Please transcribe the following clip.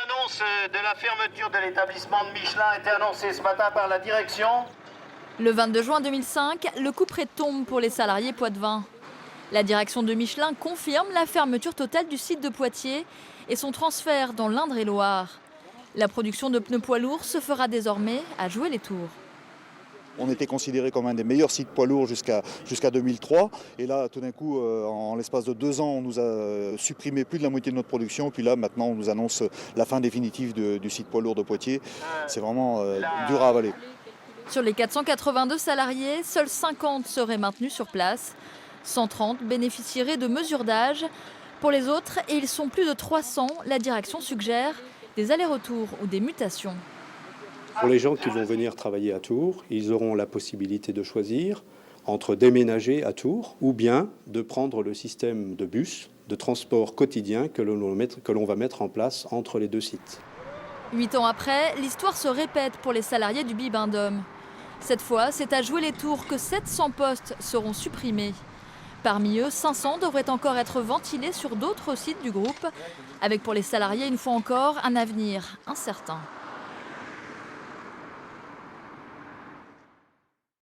L'annonce de la fermeture de l'établissement de Michelin a été annoncée ce matin par la direction. Le 22 juin 2005, le couperet tombe pour les salariés poitevins. La direction de Michelin confirme la fermeture totale du site de Poitiers et son transfert dans l'Indre-et-Loire. La production de pneus poids lourds se fera désormais à Joué-les-Tours. On était considéré comme un des meilleurs sites poids lourds jusqu'à 2003. Et là, tout d'un coup, en l'espace de 2 ans, on nous a supprimé plus de la moitié de notre production. Puis là, maintenant, on nous annonce la fin définitive du site poids lourd de Poitiers. C'est vraiment dur à avaler. Sur les 482 salariés, seuls 50 seraient maintenus sur place. 130 bénéficieraient de mesures d'âge. Pour les autres, et ils sont plus de 300, la direction suggère des allers-retours ou des mutations. Pour les gens qui vont venir travailler à Tours, ils auront la possibilité de choisir entre déménager à Tours ou bien de prendre le système de bus, de transport quotidien que l'on va mettre en place entre les deux sites. 8 ans après, l'histoire se répète pour les salariés du Bibendum. Cette fois, c'est à Joué-les-Tours que 700 postes seront supprimés. Parmi eux, 500 devraient encore être ventilés sur d'autres sites du groupe, avec pour les salariés une fois encore un avenir incertain.